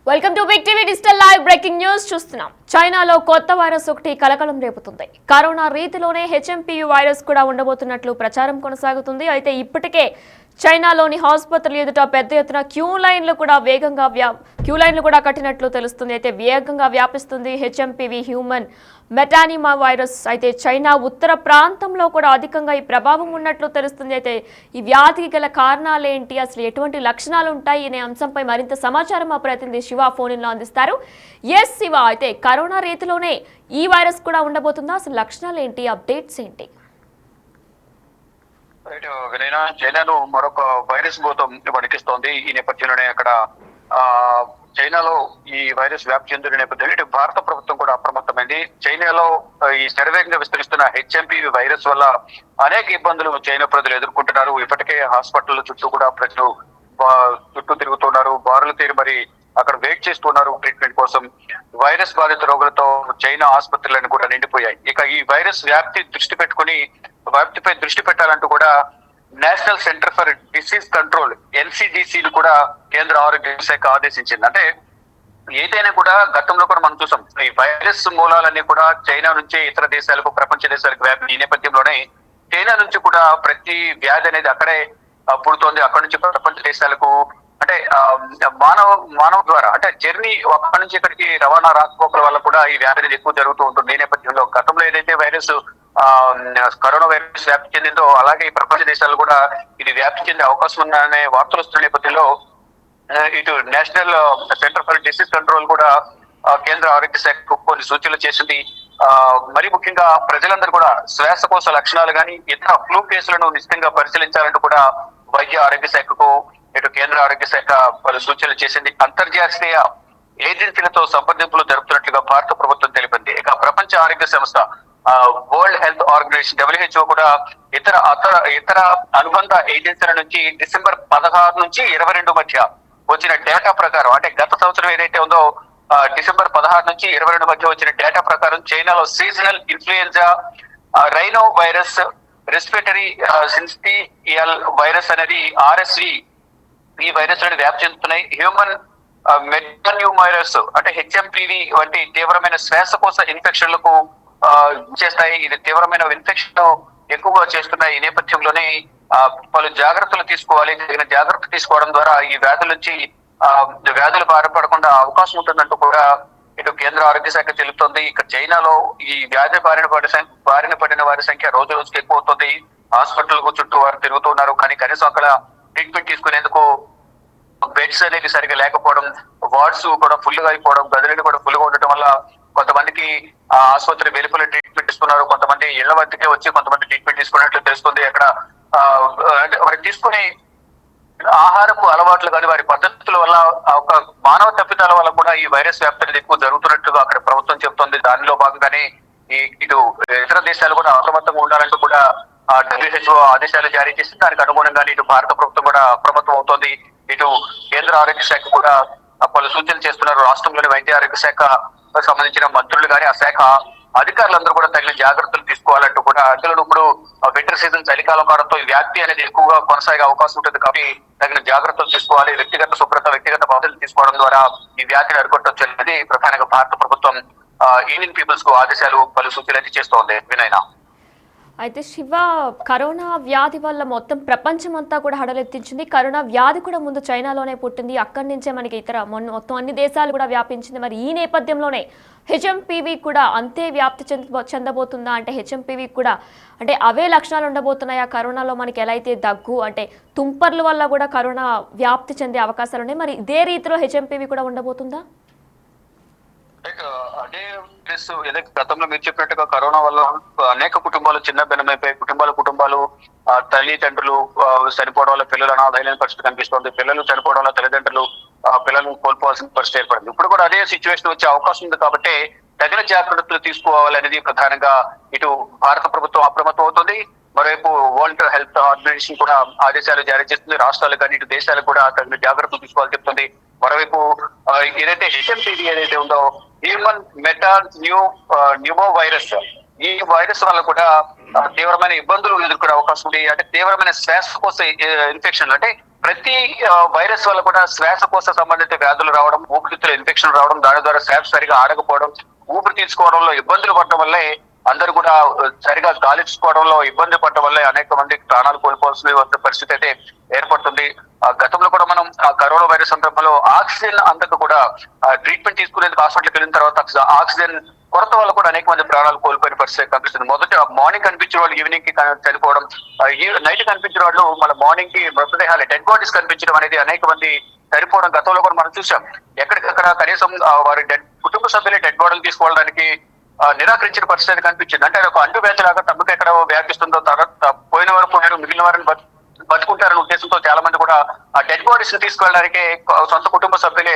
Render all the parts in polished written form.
Welcome to big TV digital live breaking news చూస్తున్నాం. చైనాలో కొత్త వైరస్ ఒకటి కలకలం రేపుతుంది. కరోనా రీతిలోనే హెచ్ఎంపీవీ వైరస్ కూడా ఉండబోతున్నట్లు ప్రచారం కొనసాగుతుంది. అయితే ఇప్పటికే చైనాలోని ఆసుపత్రుల ఎదుట పెద్ద ఎత్తున క్యూ లైన్లు కూడా కట్టినట్లు తెలుస్తుంది. అయితే వేగంగా వ్యాపిస్తుంది హెచ్ఎంపీవీ హ్యూమన్ మెటానిమా వైరస్. అయితే చైనా ఉత్తర ప్రాంతంలో కూడా అధికంగా ఈ ప్రభావం ఉన్నట్లు తెలుస్తుంది. అయితే ఈ వ్యాధికి గల కారణాలు ఏంటి, అసలు ఎటువంటి లక్షణాలు ఉంటాయి అనే అంశంపై మరింత సమాచారం మా ప్రతినిధి శివ ఫోన్ లో అందిస్తారు. ఎస్ శివ, అయితే కరోనా రీతిలోనే ఈ వైరస్ కూడా ఉండబోతుందా? అసలు లక్షణాలు ఏంటి, అప్డేట్స్ ఏంటి? చైనాను మరొక వైరస్ భూతం వణికిస్తోంది. ఈ నేపథ్యంలోనే అక్కడ చైనాలో ఈ వైరస్ వ్యాప్తి చెందిన నేపథ్యంలో ఇటు భారత ప్రభుత్వం కూడా అప్రమత్తమైంది. చైనాలో ఈ శరవేగంగా విస్తరిస్తున్న హెచ్ఎంపీవీ వైరస్ వల్ల అనేక ఇబ్బందులు చైనా ప్రజలు ఎదుర్కొంటున్నారు. ఇప్పటికే హాస్పిటల్ చుట్టూ కూడా ప్రజలు చుట్టూ తిరుగుతున్నారు, బారులు తీరి మరి అక్కడ వెయిట్ చేస్తున్నారు ట్రీట్మెంట్ కోసం. వైరస్ బాధిత రోగులతో చైనా ఆసుపత్రులను కూడా నిండిపోయాయి. ఇక ఈ వైరస్ వ్యాప్తిపై దృష్టి పెట్టాలంటూ కూడా national centre for disease control NCDC కూడా కేంద్ర ఆరోగ్య శాఖ ఆదేశించింది. అంటే ఏదైనా కూడా గతంలో కూడా మనం చూసాం, ఈ వైరస్ మూలాలన్నీ కూడా చైనా నుంచి ఇతర దేశాలకు, ప్రపంచ దేశాలకు వ్యాపి. ఈ నేపథ్యంలోనే చైనా నుంచి కూడా ప్రతి వ్యాధి అనేది అక్కడే పుడుతోంది. అక్కడి నుంచి ప్రపంచ దేశాలకు అంటే మానవ ద్వారా అంటే జర్నీ అక్కడి నుంచి ఇక్కడికి రవాణా రాకపోకల వల్ల కూడా ఈ వ్యాధి అనేది ఎక్కువ జరుగుతూ ఉంటుంది. ఈ నేపథ్యంలో గతంలో ఏదైతే వైరస్ కరోనా వైరస్ వ్యాప్తి చెందిందో అలాగే ఈ ప్రపంచ దేశాలు కూడా ఇది వ్యాప్తి చెందే అవకాశం ఉందనే వార్తలు వస్తున్న నేపథ్యంలో ఇటు national centre for disease control కూడా కేంద్ర ఆరోగ్య శాఖకు కొన్ని సూచనలు చేసింది. మరి ముఖ్యంగా ప్రజలందరూ కూడా శ్వాసకోశ లక్షణాలు కానీ ఇతర ఫ్లూ కేసులను నిశ్చితంగా పరిశీలించాలంటూ కూడా వైద్య ఆరోగ్య శాఖకు ఇటు కేంద్ర ఆరోగ్య శాఖ పలు సూచనలు చేసింది. అంతర్జాతీయ ఏజెన్సీలతో సంప్రదింపులు జరుపుతున్నట్లుగా భారత ప్రభుత్వం తెలిపింది. ఇక ప్రపంచ ఆరోగ్య సంస్థ, వరల్డ్ హెల్త్ ఆర్గనైజేషన్ WHO కూడా ఇతర అనుబంధ ఏజెన్సీల నుంచి డిసెంబర్ 16 నుంచి 22 మధ్య వచ్చిన డేటా ప్రకారం, అంటే గత సంవత్సరం ఏదైతే ఉందో డిసెంబర్ 16 నుంచి 22 మధ్య వచ్చిన డేటా ప్రకారం చైనాలో seasonal influenza rhinovirus, respiratory syncytial virus అనేది RSV ఈ వైరస్ లను వ్యాప్తి చెందుతున్నాయి. హ్యూమన్ మెటాన్యూమైరస్ అంటే HMPV వంటి తీవ్రమైన శ్వాసకోశ ఇన్ఫెక్షన్లకు చేస్తాయి. ఇది తీవ్రమైన ఇన్ఫెక్షన్ ఎక్కువగా చేస్తున్నాయి. ఈ నేపథ్యంలోనే పలు జాగ్రత్తలు తీసుకోవాలి. తగిన జాగ్రత్త తీసుకోవడం ద్వారా ఈ వ్యాధుల నుంచి వ్యాధులు బారిపడకుండా అవకాశం ఉంటుందంటూ కూడా ఇటు కేంద్ర ఆరోగ్య శాఖ తెలుపుతోంది. ఇక చైనాలో ఈ వ్యాధి బారిన పడిన వారి సంఖ్య రోజు రోజుకి ఎక్కువ అవుతుంది. హాస్పిటల్ చుట్టూ వారు తిరుగుతున్నారు, కానీ కనీసం అక్కడ ట్రీట్మెంట్ తీసుకునేందుకు బెడ్స్ అనేవి సరిగా లేకపోవడం, వార్డ్స్ కూడా ఫుల్ గా అయిపోవడం, గదులను కూడా ఫుల్ గా ఉండటం వల్ల కొంతమందికి ఆసుపత్రి వెలుపల ట్రీట్మెంట్ ఇస్తున్నారు, కొంతమంది ఇళ్ల వద్దకే వచ్చి కొంతమంది ట్రీట్మెంట్ తీసుకున్నట్లు తెలుస్తుంది. అక్కడ వారి తీసుకునే ఆహారపు అలవాట్లు కానీ వారి పద్ధతుల వల్ల ఒక మానవ తప్పిదాల వల్ల కూడా ఈ వైరస్ వ్యాప్తి అనేది ఎక్కువ జరుగుతున్నట్టుగా అక్కడ ప్రభుత్వం చెబుతోంది. దానిలో భాగంగానే ఇటు ఇతర దేశాలు కూడా అప్రమత్తంగా ఉండాలంటూ కూడా WHO ఆదేశాలు జారీ చేసి దానికి అనుగుణంగా ఇటు భారత ప్రభుత్వం కూడా అప్రమత్తం అవుతోంది. ఇటు కేంద్ర ఆరోగ్య శాఖ కూడా పలు సూచనలు చేస్తున్నారు. రాష్ట్రంలోని వైద్య ఆరోగ్య శాఖ సంబంధించిన మంత్రులు కానీ ఆ శాఖ అధికారులందరూ కూడా తగిన జాగ్రత్తలు తీసుకోవాలంటూ కూడా, అందులో ఇప్పుడు వింటర్ సీజన్ చలికాలం కావడంతో ఈ వ్యాప్తి అనేది ఎక్కువగా కొనసాగే అవకాశం ఉంటుంది కాబట్టి తగిన జాగ్రత్తలు తీసుకోవాలి. వ్యక్తిగత శుభ్రత, వ్యక్తిగత బాధ్యతలు తీసుకోవడం ద్వారా ఈ వ్యాధిని అరికొట్టవచ్చు అనేది ప్రధానంగా భారత ప్రభుత్వం ఇండియన్ పీపుల్స్ కు ఆదేశాలు, పలు సూచనలు అయితే చేస్తోంది. వినయనా, అయితే శివ, కరోనా వ్యాధి వల్ల మొత్తం ప్రపంచం అంతా కూడా హడలెత్తించింది. కరోనా వ్యాధి కూడా ముందు చైనాలోనే పుట్టింది, అక్కడి నుంచే మనకి మొత్తం అన్ని దేశాలు కూడా వ్యాపించింది. మరి ఈ నేపథ్యంలోనే హెచ్ఎంపీవీ కూడా అంతే వ్యాప్తి చెందబోతుందా? అంటే హెచ్ఎంపీవీ కూడా అంటే అవే లక్షణాలు ఉండబోతున్నాయా? కరోనాలో మనకి ఎలా అయితే దగ్గు అంటే తుంపర్ల వల్ల కూడా కరోనా వ్యాప్తి చెందే అవకాశాలు ఉన్నాయి, మరి ఇదే రీతిలో హెచ్ఎంపీవీ కూడా ఉండబోతుందా? అదే ఏదైతే గతంలో మీరు చెప్పినట్టుగా కరోనా వల్ల అనేక కుటుంబాలు చిన్న భిన్నమైపోయి కుటుంబాలు తల్లిదండ్రులు చనిపోవడం వల్ల పిల్లలు అనాథైన పరిస్థితి కనిపిస్తోంది. పిల్లలు చనిపోవడం వల్ల తల్లిదండ్రులు పిల్లలను కోల్పోవాల్సిన పరిస్థితి ఏర్పడింది. ఇప్పుడు కూడా అదే సిచ్యువేషన్ వచ్చే అవకాశం ఉంది కాబట్టి తగిన జాగ్రత్తలు తీసుకోవాలనేది ప్రధానంగా ఇటు భారత ప్రభుత్వం అప్రమత్తం అవుతుంది. మరోవైపు వరల్డ్ హెల్త్ ఆర్గనైజేషన్ కూడా ఆదేశాలు జారీ చేస్తుంది. రాష్ట్రాలు కానీ ఇటు దేశాలు కూడా తగిన జాగ్రత్తలు తీసుకోవాలని చెప్తుంది. మరోవైపు ఏదైతే HMPV ఏదైతే ఉందో హ్యూమన్ మెటాన్యూమో వైరస్, ఈ వైరస్ వల్ల కూడా తీవ్రమైన ఇబ్బందులు ఎదుర్కొనే అవకాశం ఉంది. అంటే తీవ్రమైన శ్వాసకోశ ఇన్ఫెక్షన్, అంటే ప్రతి వైరస్ వల్ల కూడా శ్వాసకోశ సంబంధిత వ్యాధులు రావడం, ఊపిరితిత్తుల ఇన్ఫెక్షన్ రావడం, దాని ద్వారా శ్వాస సరిగా ఆడకపోవడం, ఊపిరి తీసుకోవడంలో ఇబ్బందులు పడడం వల్లే అందరూ కూడా సరిగా గాలి తీసుకోవడంలో ఇబ్బంది పడడం వల్లే అనేక మంది ప్రాణాలు కోల్పోవాల్సిన పరిస్థితి అయితే ఏర్పడుతుంది. గతంలో కూడా మనం కరోనా వైరస్ సందర్భంలో ఆక్సిజన్ అందక కూడా ట్రీట్మెంట్ తీసుకునేందుకు హాస్పిటల్కి వెళ్ళిన తర్వాత ఆక్సిజన్ కొరత వల్ల కూడా అనేక మంది ప్రాణాలు కోల్పోయిన పరిస్థితి కనిపిస్తుంది. మొదట మార్నింగ్ కనిపించిన వాళ్ళు ఈవినింగ్ కి చనిపోవడం, నైట్ కనిపించిన వాళ్ళు మన మార్నింగ్ కి మృతదేహాలు డెడ్ బాడీస్ కనిపించడం అనేది అనేక మంది చనిపోవడం గతంలో కూడా మనం చూసాం. ఎక్కడికక్కడ కనీసం వారి కుటుంబ సభ్యులే డెడ్ బాడీలు తీసుకోవడానికి నిరాకరించిన పరిస్థితి కనిపించింది. అంటే ఒక అంటు వ్యాధి లాగా తమకు ఎక్కడ వ్యాపిస్తుందో, పోయిన వారు పోయారు, మిగిలిన వారిని బతుకుంటారనే ఉద్దేశంతో చాలా మంది కూడా ఆ డెడ్ బాడీస్ ని తీసుకెళ్ళడానికి సొంత కుటుంబ సభ్యులే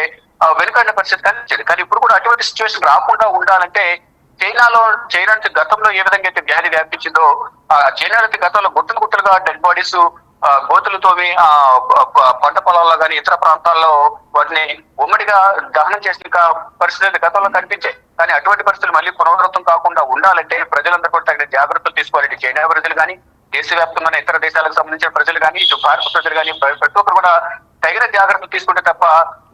వెనుకాడిన పరిస్థితి కనిపించింది. కానీ ఇప్పుడు కూడా అటువంటి సిచ్యువేషన్ రాకుండా ఉండాలంటే చైనా నుంచి గతంలో ఏ విధంగా అయితే వ్యాధి వ్యాపించిందో, చైనా నుంచి గతంలో గుట్టలు గుట్టలుగా డెడ్ బాడీస్ గోతులు తోమి పంట పొలాల్లో కానీ ఇతర ప్రాంతాల్లో వాటిని ఉమ్మడిగా దహనం చేసిన పరిస్థితులు గతంలో కనిపించాయి. కానీ అటువంటి పరిస్థితులు మళ్ళీ పునరావృతం కాకుండా ఉండాలంటే ప్రజలందరూ కూడా తగిన జాగ్రత్తలు తీసుకోవాలి. చైనా ప్రజలు కానీ, దేశవ్యాప్తంగా ఇతర దేశాలకు సంబంధించిన ప్రజలు కానీ, ఇటు భారత ప్రజలు కానీ ప్రతి ఒక్కరు కూడా తగిన జాగ్రత్తలు తీసుకుంటే తప్ప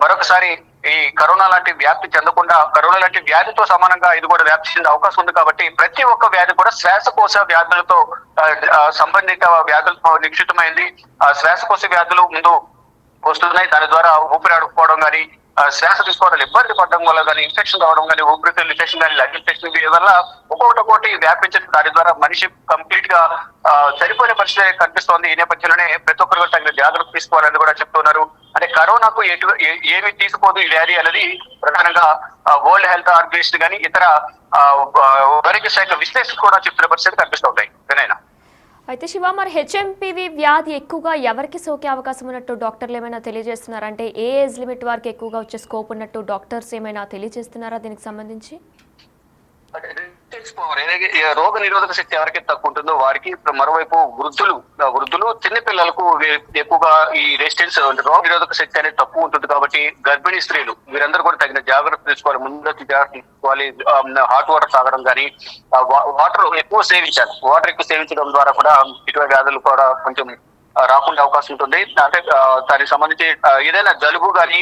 మరొకసారి ఈ కరోనా లాంటి వ్యాప్తి చెందకుండా, కరోనా లాంటి వ్యాధితో సమానంగా ఇది కూడా వ్యాప్తి చెందే అవకాశం ఉంది. కాబట్టి ప్రతి ఒక్క వ్యాధి కూడా శ్వాసకోశ వ్యాధులతో సంబంధిత వ్యాధులతో నిక్షితమైంది. శ్వాసకోశ వ్యాధులు ముందు వస్తున్నాయి. దాని ద్వారా ఊపిరి ఆడుకోవడం కానీ, శ్వాస తీసుకోవడం ఇబ్బంది పడడం వల్ల కానీ, ఇన్ఫెక్షన్ రావడం కానీ, ఊపిరితిత్తుల ఇన్ఫెక్షన్ కానీ, లంగ్ ఇన్ఫెక్షన్ వల్ల ఒక్కొక్కటి వ్యాపించడం, దాని ద్వారా మనిషి కంప్లీట్ గా చనిపోయిన పరిస్థితి కనిపిస్తోంది. ఈ నేపథ్యంలోనే ప్రతి ఒక్కరు కూడా తగిన జాగ్రత్త తీసుకోవాలని కూడా చెప్తున్నారు. అంటే కరోనాకు ఏమి తీసుకోదు ఈ వ్యాధి అనేది ప్రధానంగా వరల్డ్ హెల్త్ ఆర్గనైజేషన్ కానీ ఇతర ఆరోగ్య శాఖ విశ్లేషకులు కూడా చెప్తున్న పరిస్థితి కనిపిస్తుంటాయి. వినయన అయితే శివ, మరి హెచ్ఎంపీవీ వ్యాధి ఎక్కువగా ఎవరికి సోకే అవకాశం ఉన్నట్టు డాక్టర్లు ఏమైనా తెలియజేస్తున్నారా? అంటే ఏ ఏజ్ లిమిట్ వారికి ఎక్కువగా వచ్చే స్కోప్ ఉన్నట్టు డాక్టర్స్ ఏమైనా తెలియజేస్తున్నారా దీనికి సంబంధించి? రోగ నిరోధక శక్తి ఎవరికైతే తక్కువ ఉంటుందో వారికి, మరోవైపు వృద్ధులు చిన్న పిల్లలకు ఎక్కువగా ఈ రెసిస్టెన్స్ రోగ నిరోధక శక్తి అనేది తక్కువ ఉంటుంది. కాబట్టి గర్భిణీ స్త్రీలు వీరందరూ కూడా తగిన జాగ్రత్త తీసుకోవాలి. ముందస్తు జాగ్రత్త తీసుకోవాలి. హాట్ వాటర్ తాగడం కానీ, వాటర్ ఎక్కువ సేవించడం ద్వారా కూడా ఇటువంటి వ్యాధులు కూడా కొంచెం రాకుండా అవకాశం ఉంటుంది. అంటే దానికి సంబంధించి ఏదైనా జలుబు కానీ,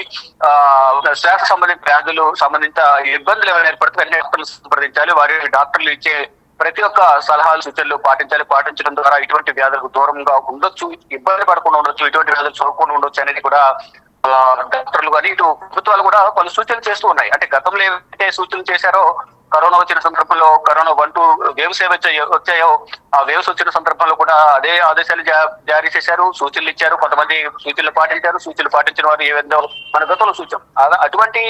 శ్వాస సంబంధిత వ్యాధులు సంబంధించిన ఇబ్బందులు ఏమైనా ఏర్పడితే డాక్టర్లు సంప్రదించాలి. వారి డాక్టర్లు ఇచ్చే ప్రతి ఒక్క సలహాలు సూచనలు పాటించడం ద్వారా ఇటువంటి వ్యాధులకు దూరంగా ఉండొచ్చు, ఇబ్బంది పడకుండా ఉండొచ్చు, ఇటువంటి వ్యాధులు చూడకుండా ఉండొచ్చు అనేది కూడా డాక్టర్లు కానీ ఇటు ప్రభుత్వాలు కూడా పలు సూచనలు చేస్తూ ఉన్నాయి. అంటే గతంలో ఏవైతే సూచనలు చేశారో, కరోనా వచ్చిన సందర్భంలో కరోనా 1-2 వేవ్స్ వచ్చాయో ఆ వేవ్స్ వచ్చిన సందర్భంలో కూడా అదే ఆదేశాలు జారీ చేశారు, సూచనలు ఇచ్చారు. కొంతమంది సూచనలు పాటించిన వారు ఏవేందో మన గతంలో సూచన. అటువంటి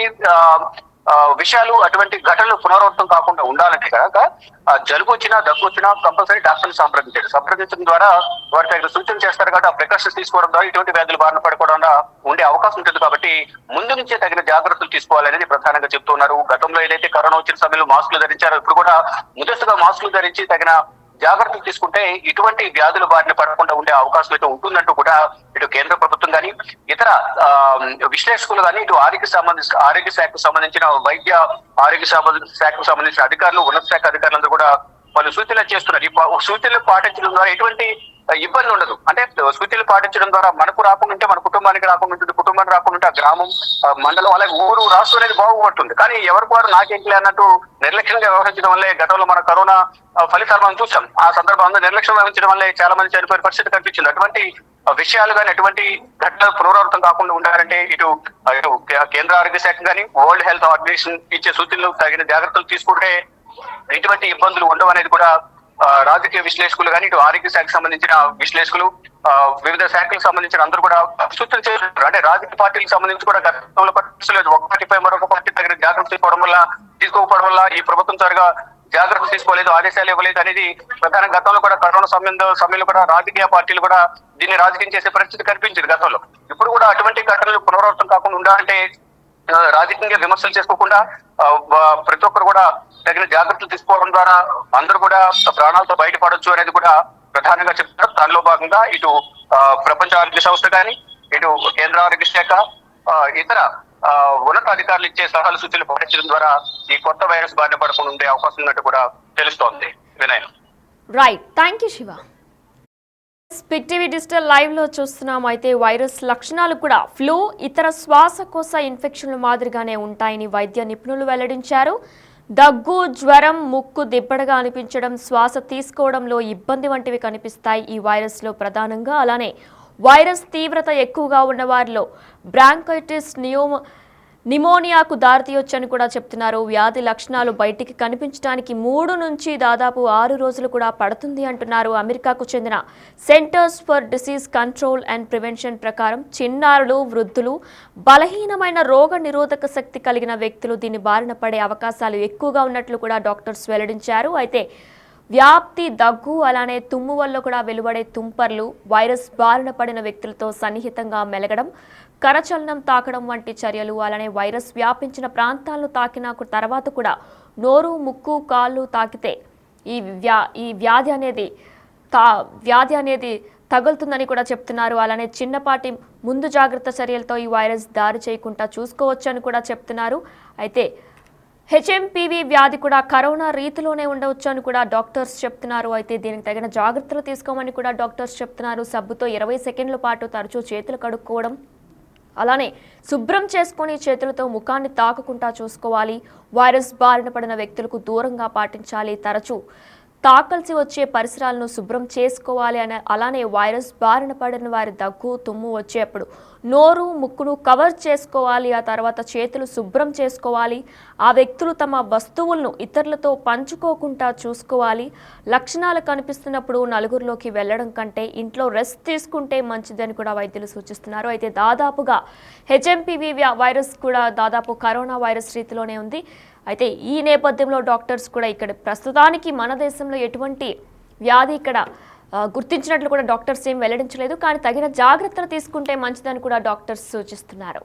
విషయాలు, అటువంటి ఘటనలు పునరావృతం కాకుండా ఉండాలంటే కనుక జలుబు వచ్చినా, దగ్గు వచ్చినా కంపల్సరీ డాక్టర్ని సంప్రదించడం ద్వారా వారి తగిన సూచనలు చేస్తారు. కాబట్టి ఆ ప్రికాషన్స్ తీసుకోవడం ద్వారా ఇటువంటి వ్యాధులు బారిన పడకుండా ఉండే అవకాశం ఉంటుంది. కాబట్టి ముందు నుంచే తగిన జాగ్రత్తలు తీసుకోవాలనేది ప్రధానంగా చెప్తున్నారు. గతంలో ఏదైతే కరోనా వచ్చిన సమయంలో మాస్కులు ధరించారో, ఇప్పుడు కూడా ముందస్తుగా మాస్కులు ధరించి తగిన జాగ్రత్తలు తీసుకుంటే ఇటువంటి వ్యాధులు బారిన పడకుండా ఉండే అవకాశం అయితే ఉంటుందంటూ కూడా ఇటు కేంద్ర ప్రభుత్వం కానీ, ఇతర విశ్లేషకులు కానీ, ఇటు ఆరోగ్య శాఖకు సంబంధించిన ఆరోగ్య శాఖకు సంబంధించిన అధికారులు, ఉన్నత శాఖ అధికారులందరూ కూడా వాళ్ళు సూచనలు చేస్తున్నారు. ఈ సూచనలు పాటించడం ద్వారా ఎటువంటి ఇబ్బంది ఉండదు. అంటే సూచనలు పాటించడం ద్వారా మనకు రాకుండా ఉంటే మన కుటుంబానికి రాకుండా ఉంటుంది, కుటుంబానికి రాకుండా ఉంటే ఆ గ్రామం, మండలం, అలాగే ఊరు, రాష్ట్రం అనేది బాగుపడుతుంది. కానీ ఎవరికి వారు నాకేంటి అన్నట్టు నిర్లక్ష్యంగా వ్యవహరించడం వల్లే గతంలో మన కరోనా ఫలితాలు మనం చూసాం. ఆ సందర్భంలో నిర్లక్ష్యం వహించడం వల్లే చాలా మంది చనిపోయిన పరిస్థితి కనిపించింది. అటువంటి విషయాలు కానీ, అటువంటి ఘటనలు పునరావృతం కాకుండా ఉండాలంటే ఇటు కేంద్ర ఆరోగ్య శాఖ కానీ, వరల్డ్ హెల్త్ ఆర్గనైజేషన్ ఇచ్చే సూచనలు తగిన జాగ్రత్తలు తీసుకుంటే ఎటువంటి ఇబ్బందులు ఉండవు అనేది కూడా రాజకీయ విశ్లేషకులు కానీ, ఇటు ఆరోగ్య శాఖకు సంబంధించిన విశ్లేషకులు, వివిధ శాఖలకు సంబంధించిన అందరూ కూడా సూచన చేస్తున్నారు. అంటే రాజకీయ పార్టీలకు సంబంధించి కూడా గతంలో పట్టించలేదు. ఒక పార్టీపై మరొక పార్టీ తగిన జాగ్రత్త తీసుకోకపోవడం వల్ల ఈ ప్రభుత్వం త్వరగా జాగ్రత్త తీసుకోలేదు, ఆదేశాలు ఇవ్వలేదు అనేది ప్రధాన. గతంలో కూడా కరోనా సమయంలో కూడా రాజకీయ పార్టీలు కూడా దీన్ని రాజకీయం చేసే పరిస్థితి కనిపించింది గతంలో. ఇప్పుడు కూడా అటువంటి ఘటనలు పునరావృతం కాకుండా ఉండాలంటే రాజకీయంగా విమర్శలు చేసుకోకుండా ప్రతి ఒక్కరు కూడా తగిన జాగ్రత్తలు తీసుకోవడం ద్వారా అందరూ కూడా ప్రాణాలతో బయటపడొచ్చు అనేది కూడా ప్రధానంగా చెప్తున్నారు. దానిలో భాగంగా ఇటు ప్రపంచ ఆరోగ్య సంస్థ కానీ, ఇటు కేంద్ర ఆరోగ్య శాఖ, ఇతర ఉన్నతాధికారులు ఇచ్చే సలహాలు సూచనలు పాటించడం ద్వారా ఈ కొత్త వైరస్ బారిన పడకుండా ఉండే అవకాశం ఉన్నట్టు కూడా తెలుస్తోంది. Vinay. Right, thank you Shiva. Spick TV digital live లో చూస్తున్నాం. అయితే వైరస్ లక్షణాలు కూడా ఫ్లూ, ఇతర శ్వాసకోశ ఇన్ఫెక్షన్ల మాదిరిగానే ఉంటాయని వైద్య నిపుణులు వెల్లడించారు. దగ్గు, జ్వరం, ముక్కు దిబ్బడగా అనిపించడం, శ్వాస తీసుకోవడంలో ఇబ్బంది వంటివి కనిపిస్తాయి ఈ వైరస్ లో ప్రధానంగా. అలానే వైరస్ తీవ్రత ఎక్కువగా ఉన్న వారిలో బ్రాంకైటిస్, నిమోనియాకు దారితీయొచ్చని కూడా చెప్తున్నారు. వ్యాధి లక్షణాలు బయటికి కనిపించడానికి 3 నుంచి దాదాపు 6 రోజులు కూడా పడుతుంది అంటున్నారు. అమెరికాకు చెందిన centres for disease control and prevention ప్రకారం చిన్నారులు, వృద్ధులు, బలహీనమైన రోగ నిరోధక శక్తి కలిగిన వ్యక్తులు దీని బారిన పడే అవకాశాలు ఎక్కువగా ఉన్నట్లు కూడా డాక్టర్స్ వెల్లడించారు. అయితే వ్యాప్తి, దగ్గు, అలానే తుమ్ము వల్ల కూడా వెలువడే తుంపర్లు, వైరస్ బారిన పడిన వ్యక్తులతో సన్నిహితంగా మెలగడం, కరచలనం తాకడం వంటి చర్యలు, అలానే వైరస్ వ్యాపించిన ప్రాంతాలను తాకిన తర్వాత కూడా నోరు, ముక్కు, కాళ్ళు తాకితే ఈ వ్యాధి అనేది తగులుతుందని కూడా చెప్తున్నారు. అలానే చిన్నపాటి ముందు జాగ్రత్త చర్యలతో ఈ వైరస్ దారి చేయకుండా చూసుకోవచ్చని కూడా చెప్తున్నారు. అయితే హెచ్ఎంపీవీ వ్యాధి కూడా కరోనా రీతిలోనే ఉండవచ్చు అని కూడా డాక్టర్స్ చెప్తున్నారు. అయితే దీనికి తగిన జాగ్రత్తలు తీసుకోమని కూడా డాక్టర్స్ చెప్తున్నారు. సబ్బుతో 20 సెకండ్ల పాటు తరచూ చేతులు కడుక్కోవడం, అలానే శుభ్రం చేసుకుని చేతులతో ముఖాన్ని తాకకుండా చూసుకోవాలి. వైరస్ బారిన పడిన వ్యక్తులకు దూరంగా పాటించాలి. తరచూ తాకాల్సి వచ్చే పరిసరాలను శుభ్రం చేసుకోవాలి. అలానే వైరస్ బారిన పడిన వారి దగ్గు, తుమ్ము వచ్చేప్పుడు నోరు, ముక్కును కవర్ చేసుకోవాలి. ఆ తర్వాత చేతులు శుభ్రం చేసుకోవాలి. ఆ వ్యక్తులు తమ వస్తువులను ఇతరులతో పంచుకోకుండా చూసుకోవాలి. లక్షణాలు కనిపిస్తున్నప్పుడు నలుగురిలోకి వెళ్లడం కంటే ఇంట్లో రెస్ట్ తీసుకుంటే మంచిదని కూడా వైద్యులు సూచిస్తున్నారు. అయితే దాదాపుగా హెచ్ఎంపీవీ వైరస్ కూడా దాదాపు కరోనా వైరస్ రీతిలోనే ఉంది. అయితే ఈ నేపథ్యంలో డాక్టర్స్ కూడా ఇక్కడ ప్రస్తుతానికి మన దేశంలో ఎటువంటి వ్యాధి ఇక్కడ గుర్తించినట్లు కూడా డాక్టర్స్ ఏం వెల్లడించలేదు. కానీ తగిన జాగ్రత్తలు తీసుకుంటే మంచిదని కూడా డాక్టర్స్ సూచిస్తున్నారు.